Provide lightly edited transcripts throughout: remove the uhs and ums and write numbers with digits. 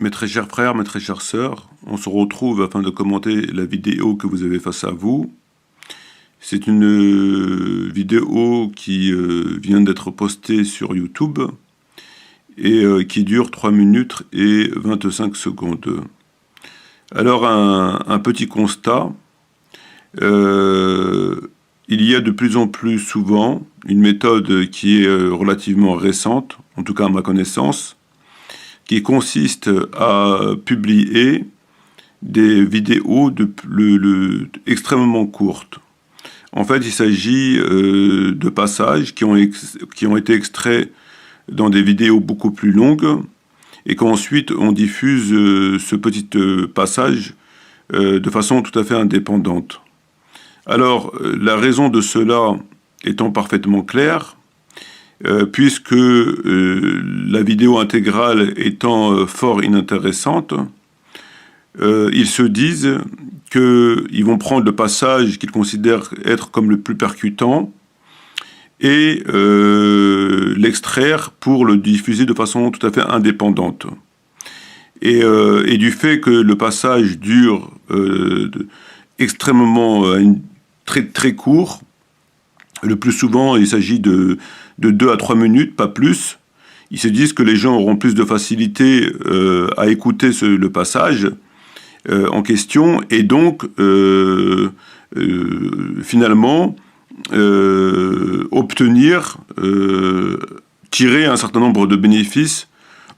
Mes très chers frères, mes très chères sœurs, on se retrouve afin de commenter la vidéo que vous avez face à vous. C'est une vidéo qui vient d'être postée sur YouTube et qui dure 3 minutes et 25 secondes. Alors un petit constat, il y a de plus en plus souvent une méthode qui est relativement récente, en tout cas à ma connaissance, qui consiste à publier des vidéos extrêmement courtes. En fait, il s'agit de passages qui ont été extraits dans des vidéos beaucoup plus longues et qu'ensuite on diffuse ce petit passage de façon tout à fait indépendante. Alors, la raison de cela étant parfaitement claire, puisque la vidéo intégrale étant fort inintéressante, ils se disent qu'ils vont prendre le passage qu'ils considèrent être comme le plus percutant et l'extraire pour le diffuser de façon tout à fait indépendante. Et du fait que le passage dure extrêmement très court, le plus souvent il s'agit de 2 à 3 minutes, pas plus. Ils se disent que les gens auront plus de facilité à écouter le passage en question et donc finalement tirer un certain nombre de bénéfices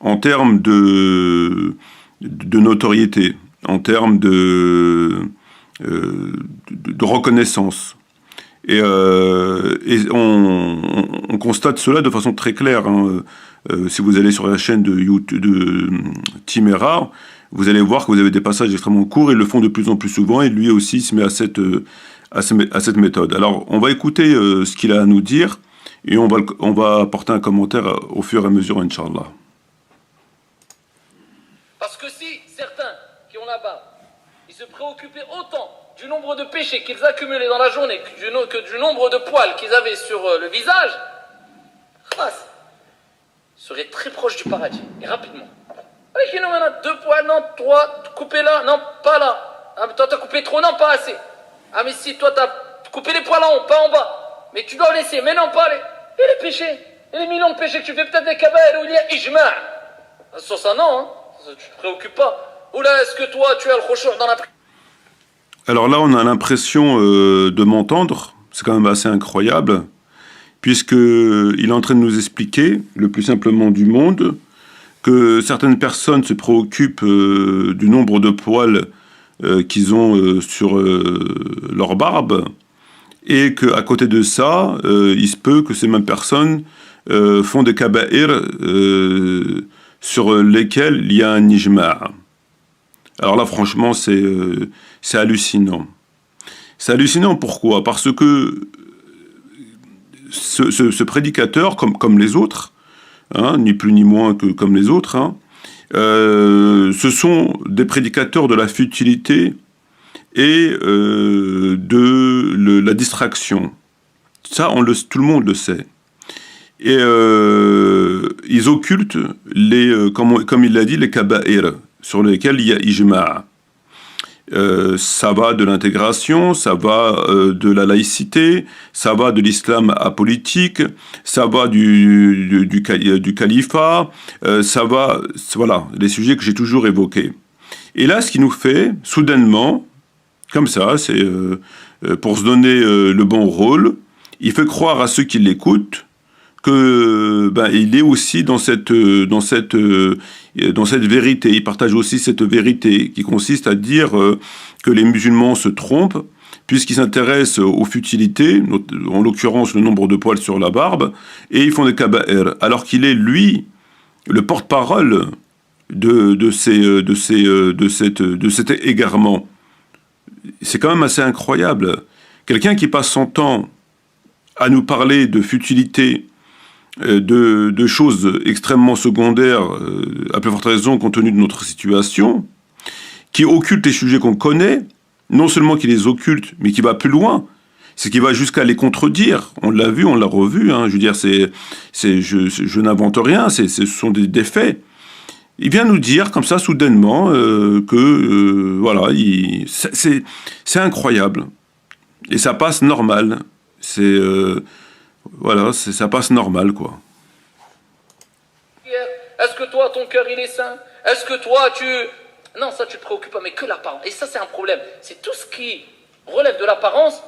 en termes de notoriété, en termes de reconnaissance. Et on constate cela de façon très claire. Si vous allez sur la chaîne de YouTube de Timera, vous allez voir que vous avez des passages extrêmement courts. Ils le font de plus en plus souvent et lui aussi se met à cette méthode. Alors, on va écouter ce qu'il a à nous dire et on va apporter un commentaire au fur et à mesure, Inch'Allah. Parce que si certains qui ont la barbe, ils se préoccupaient autant du nombre de péchés qu'ils accumulaient dans la journée que du nombre de poils qu'ils avaient sur le visage, seraient très proches du paradis, et rapidement. Allez, qui nous maintenant 2 poils, non, 3, coupez là, non, pas là. Ah, mais toi t'as coupé trop, non, pas assez. Ah, mais si, toi t'as coupé les poils en haut, pas en bas. Mais tu dois laisser, mais non, pas les. Et les péchés, et les millions de péchés que tu fais, peut-être des kabaïr où il y a ijma'. Sur ça, non, hein, ça, tu te préoccupes pas. Ou là, est-ce que toi, tu as le khushu' dans la prière? Alors là, on a l'impression de m'entendre, c'est quand même assez incroyable, puisqu'il est en train de nous expliquer, le plus simplement du monde, que certaines personnes se préoccupent du nombre de poils qu'ils ont sur leur barbe, et qu'à côté de ça, il se peut que ces mêmes personnes font des kaba'ir sur lesquels il y a un ijma'. Alors là, franchement, c'est hallucinant. C'est hallucinant, pourquoi? Parce que ce prédicateur, comme les autres, hein, ni plus ni moins que comme les autres, hein, ce sont des prédicateurs de la futilité et de la distraction. Ça, tout le monde le sait. Et ils occultent, comme il l'a dit, les kaba'ir, sur lesquels il y a ijma'. Ça va de l'intégration, ça va de la laïcité, ça va de l'islam apolitique, ça va du califat, ça va, voilà, les sujets que j'ai toujours évoqués. Et là, ce qui nous fait, soudainement, comme ça, c'est pour se donner le bon rôle, il fait croire à ceux qui l'écoutent que il est aussi dans cette vérité. Il partage aussi cette vérité qui consiste à dire que les musulmans se trompent puisqu'ils s'intéressent aux futilités, en l'occurrence le nombre de poils sur la barbe, et ils font des kaba'ir, alors qu'il est lui le porte-parole de cet égarement. C'est quand même assez incroyable. Quelqu'un qui passe son temps à nous parler de futilité, de choses extrêmement secondaires, à plus forte raison compte tenu de notre situation, qui occulte les sujets qu'on connaît, non seulement qui les occulte, mais qui va plus loin, c'est qu'il va jusqu'à les contredire. On l'a vu, on l'a revu, hein. Je veux dire, je n'invente rien, ce sont des faits. il vient nous dire comme ça soudainement que voilà, c'est incroyable et ça passe normal. Voilà, ça passe normal quoi. Est-ce que toi, ton cœur, il est sain? Est-ce que toi, tu... Non, ça, tu te préoccupes pas, mais que l'apparence. Et ça, c'est un problème. C'est tout ce qui relève de l'apparence.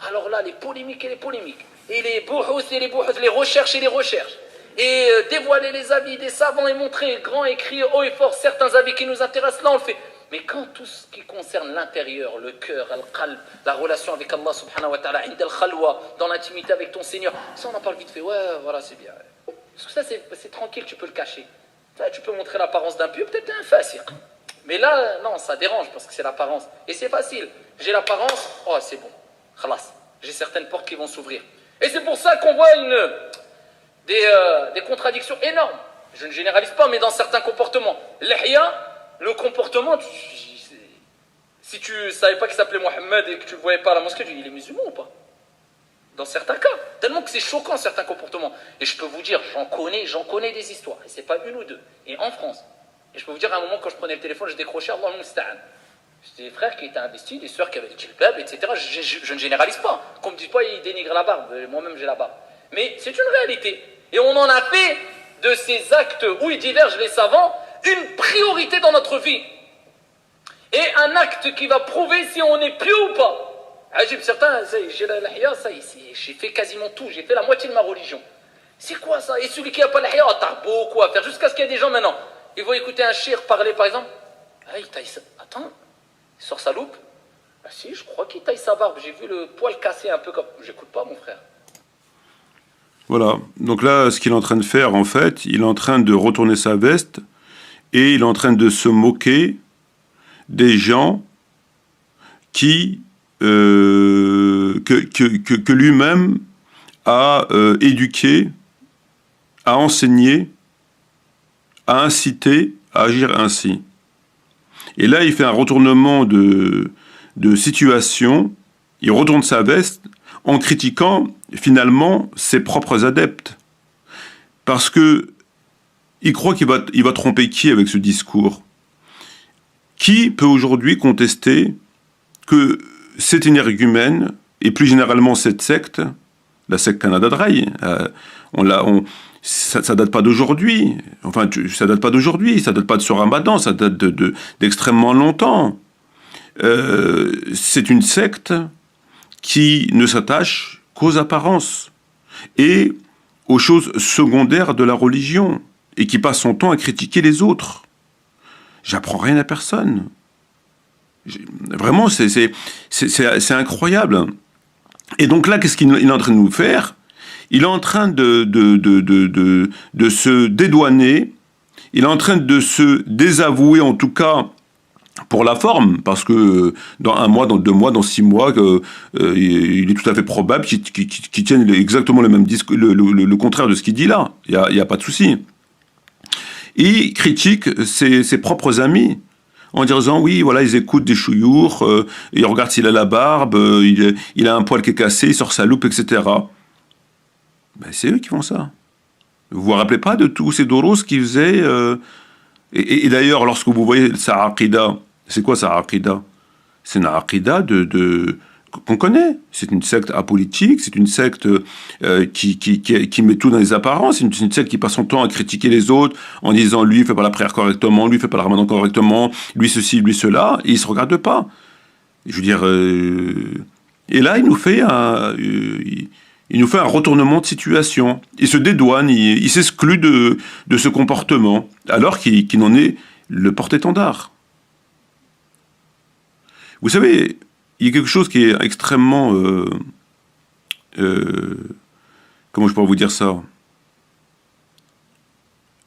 Alors là, les polémiques et les polémiques. Et les bouhous et les bouhous, les recherches et les recherches. Et dévoiler les avis des savants et montrer grand et crier haut et fort certains avis qui nous intéressent, là, on le fait. Mais quand tout ce qui concerne l'intérieur, le cœur, al-qalb, la relation avec Allah subhanahu wa ta'ala, ind al-khalwa, dans l'intimité avec ton Seigneur, ça, on en parle vite fait. Ouais, voilà, c'est bien. Parce que ça, c'est tranquille, tu peux le cacher. Ça, tu peux montrer l'apparence d'un pieux, peut-être un fasik. Mais là, non, ça dérange parce que c'est l'apparence. Et c'est facile. J'ai l'apparence, oh, c'est bon. Khalas. J'ai certaines portes qui vont s'ouvrir. Et c'est pour ça qu'on voit des contradictions énormes. Je ne généralise pas, mais dans certains comportements. L'ihya, le comportement, si tu ne savais pas qu'il s'appelait Mohamed et que tu ne le voyais pas à la mosquée, tu dis, il est musulman ou pas? Dans certains cas. Tellement que c'est choquant, certains comportements. Et je peux vous dire, j'en connais des histoires. Et c'est pas une ou deux. Et en France. Et je peux vous dire, à un moment, quand je prenais le téléphone, je décrochais Allah musta'an. C'était des frères qui étaient investis, des sœurs qui avaient des djilbab, etc. Je ne généralise pas. Qu'on me dise pas, ils dénigrent la barbe. Moi-même, j'ai la barbe. Mais c'est une réalité. Et on en a fait de ces actes où ils divergent les savants une priorité dans notre vie. Et un acte qui va prouver si on est pieux ou pas. Ajib, certains, j'ai la lahya, ça j'ai fait quasiment tout, j'ai fait la moitié de ma religion. C'est quoi ça? Et celui qui n'a pas la lahya, t'as beaucoup à faire. Jusqu'à ce qu'il y ait des gens maintenant, ils vont écouter un shir parler par exemple. Ah, il taille ça. Attends, il sort sa loupe. Ah si, je crois qu'il taille sa barbe. J'ai vu le poil cassé un peu comme... J'écoute pas mon frère. Voilà, donc là, ce qu'il est en train de faire, en fait, il est en train de retourner sa veste et il est en train de se moquer des gens qui... que lui-même a éduqué, a enseigné, a incité à agir ainsi. Et là, il fait un retournement de situation, il retourne sa veste en critiquant finalement ses propres adeptes. Parce que il croit qu'il va tromper qui avec ce discours? Qui peut aujourd'hui contester que cet énergumène, et plus généralement cette secte, la secte Canada Dry, ça date pas d'aujourd'hui. Enfin, ça date pas d'aujourd'hui, ça date pas de ce Ramadan, ça date d'extrêmement longtemps. C'est une secte qui ne s'attache qu'aux apparences et aux choses secondaires de la religion, et qui passe son temps à critiquer les autres. J'apprends rien à personne. Vraiment, c'est incroyable. Et donc là, qu'est-ce qu'il est en train de nous faire? Il est en train de se dédouaner, il est en train de se désavouer, en tout cas pour la forme, parce que dans 1 mois, dans 2 mois, dans 6 mois, il est tout à fait probable qu'il tienne exactement le même discours, le contraire de ce qu'il dit là. Il n'y a pas de souci. Il critique ses propres amis, en disant oui, voilà, ils écoutent des chouyours, ils regardent s'il a la barbe, il a un poil qui est cassé, il sort sa loupe, etc. Ben, c'est eux qui font ça. Vous vous rappelez pas de tous ces doros qu'ils faisaient et d'ailleurs, lorsque vous voyez sa aqida, c'est quoi sa aqida? C'est une aqida qu'on connaît. C'est une secte apolitique, c'est une secte qui met tout dans les apparences, c'est une secte qui passe son temps à critiquer les autres en disant lui il fait pas la prière correctement, lui il fait pas le ramadan correctement, lui ceci, lui cela, et il se regarde pas. Je veux dire, et là il nous fait un retournement de situation. Il se dédouane, il s'exclut de ce comportement, alors qu'il en est le porte-étendard. Vous savez, il y a quelque chose qui est extrêmement... comment je pourrais vous dire ça?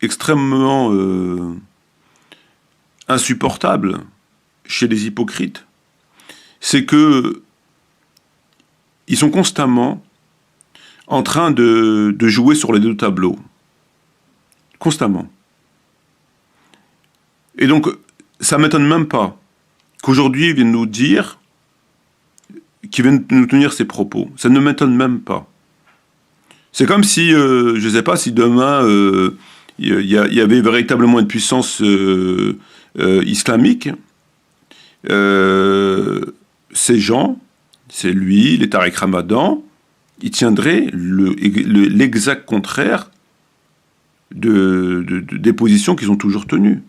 Extrêmement insupportable chez les hypocrites. C'est que ils sont constamment en train de jouer sur les deux tableaux. Constamment. Et donc, ça ne m'étonne même pas qu'aujourd'hui, ils viennent nous dire, qu'ils viennent nous tenir ces propos. Ça ne m'étonne même pas. C'est comme si, je ne sais pas, si demain, il y avait véritablement une puissance islamique. Ces gens, c'est lui, les Tariq Ramadan, ils tiendraient l'exact contraire des positions qu'ils ont toujours tenues.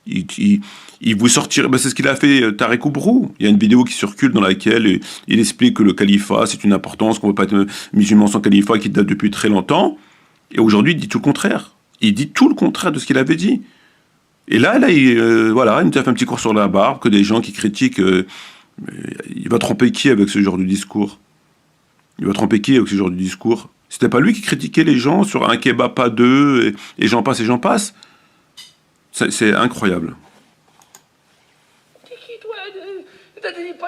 Il vous sortirait, c'est ce qu'il a fait Tarek Oubrou. Il y a une vidéo qui circule dans laquelle il explique que le califat, c'est une importance, qu'on ne peut pas être musulman sans califat, qui date depuis très longtemps. Et aujourd'hui, il dit tout le contraire. Il dit tout le contraire de ce qu'il avait dit. Et là il nous a fait un petit cours sur la barbe, que des gens qui critiquent, il va tromper qui avec ce genre de discours? Il va tromper qui avec ce genre de discours? C'était pas lui qui critiquait les gens sur un kebab pas deux, et j'en passe et j'en passe. C'est incroyable.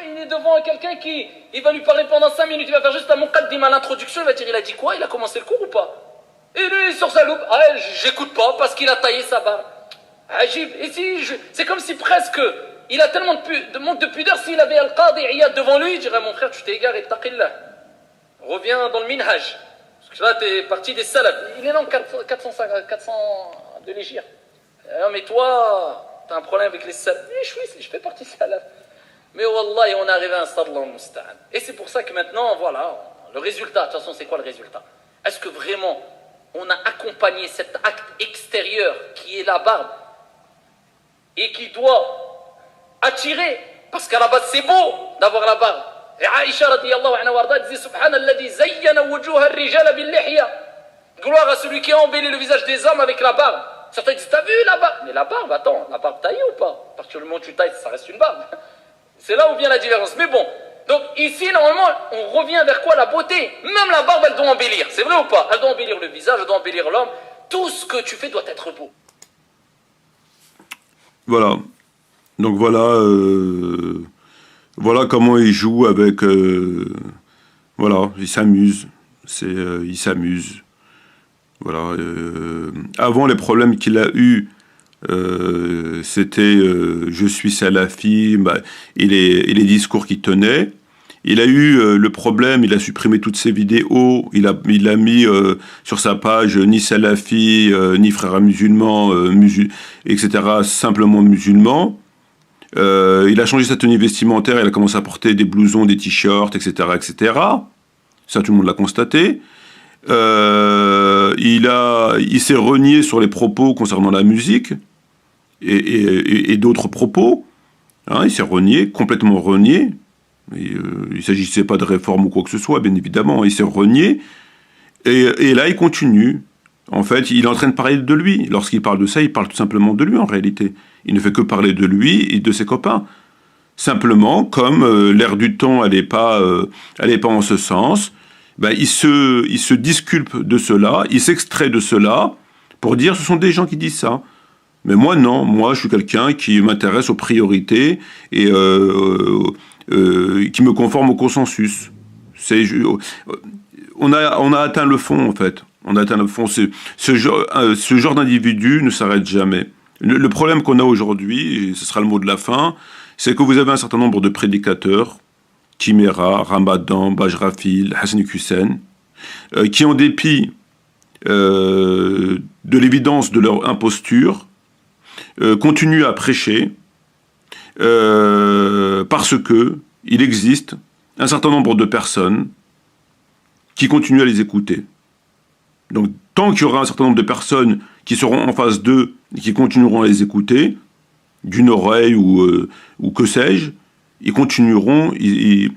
Il est devant quelqu'un qui il va lui parler pendant 5 minutes, il va faire juste un muqaddim à l'introduction, il va dire il a dit quoi? Il a commencé le cours ou pas? Et lui sur sa loupe, j'écoute pas parce qu'il a taillé sa barbe. Agib. Et c'est comme si presque il a tellement de manque de pudeur, s'il avait Al-Qadi Iyad devant lui, il dirait mon frère tu t'es égaré, taqillah. Reviens dans le minhaj. Parce que là t'es parti des salafs. Il est là en 400 de l'Égypte. Mais toi, t'as un problème avec les salafs. Je fais partie des salafs. Mais wallah, on est arrivé à un stade là, et c'est pour ça que maintenant, voilà, le résultat, de toute façon, c'est quoi le résultat? Est-ce que vraiment, on a accompagné cet acte extérieur qui est la barbe et qui doit attirer, parce qu'à la base, c'est beau d'avoir la barbe. Et Aïcha radiyallahu anha warda disait Subhanalladhi zayyana wujuha ar-rijala bil-lihya. Gloire à celui qui a embelli le visage des hommes avec la barbe. Certains disent, t'as vu la barbe? Mais la barbe, attends, la barbe taillée ou pas? À partir du moment où tu tailles, ça reste une barbe. C'est là où vient la différence. Mais bon, donc ici, normalement, on revient vers quoi? La beauté. Même la barbe, elle doit embellir. C'est vrai ou pas? Elle doit embellir le visage, elle doit embellir l'homme. Tout ce que tu fais doit être beau. Voilà. Donc voilà comment il joue avec... voilà, il s'amuse. Il s'amuse. Voilà. Avant, les problèmes qu'il a eus, c'était je suis salafi, et les discours qu'il tenait. Il a eu le problème, il a supprimé toutes ses vidéos, il a mis sur sa page ni salafi, ni frères musulmans, etc., simplement musulmans. Il a changé sa tenue vestimentaire, il a commencé à porter des blousons, des t-shirts, etc., etc. Ça, tout le monde l'a constaté. Il s'est renié sur les propos concernant la musique et d'autres propos. Hein, il s'est renié, complètement renié. Il ne s'agissait pas de réforme ou quoi que ce soit, bien évidemment. Il s'est renié. Et là, il continue. En fait, il est en train de parler de lui. Lorsqu'il parle de ça, il parle tout simplement de lui, en réalité. Il ne fait que parler de lui et de ses copains. Simplement, comme l'ère du temps, elle n'est pas en ce sens, il se disculpe de cela, il s'extrait de cela pour dire ce sont des gens qui disent ça. Mais moi, non. Moi, je suis quelqu'un qui m'intéresse aux priorités et qui me conforme au consensus. On a atteint le fond, en fait. On a atteint le fond. Ce genre d'individu ne s'arrête jamais. Le problème qu'on a aujourd'hui, et ce sera le mot de la fin, c'est que vous avez un certain nombre de prédicateurs, Chimera, Ramadan, Bajrafil, Hassan Hussein, qui, en dépit de l'évidence de leur imposture, continuent à prêcher parce que il existe un certain nombre de personnes qui continuent à les écouter. Donc, tant qu'il y aura un certain nombre de personnes qui seront en face d'eux et qui continueront à les écouter, d'une oreille ou que sais-je, ils continueront, ils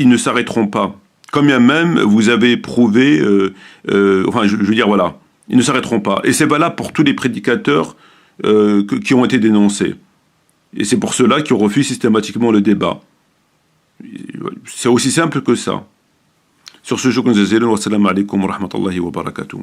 ne s'arrêteront pas. Quand bien même vous avez prouvé, je veux dire, voilà, ils ne s'arrêteront pas. Et c'est valable pour tous les prédicateurs qui ont été dénoncés. Et c'est pour cela qu'ils refusent systématiquement le débat. C'est aussi simple que ça. Sur ce, je vous remercie. Wassalamu alaikum wa rahmatullahi wa barakatuh.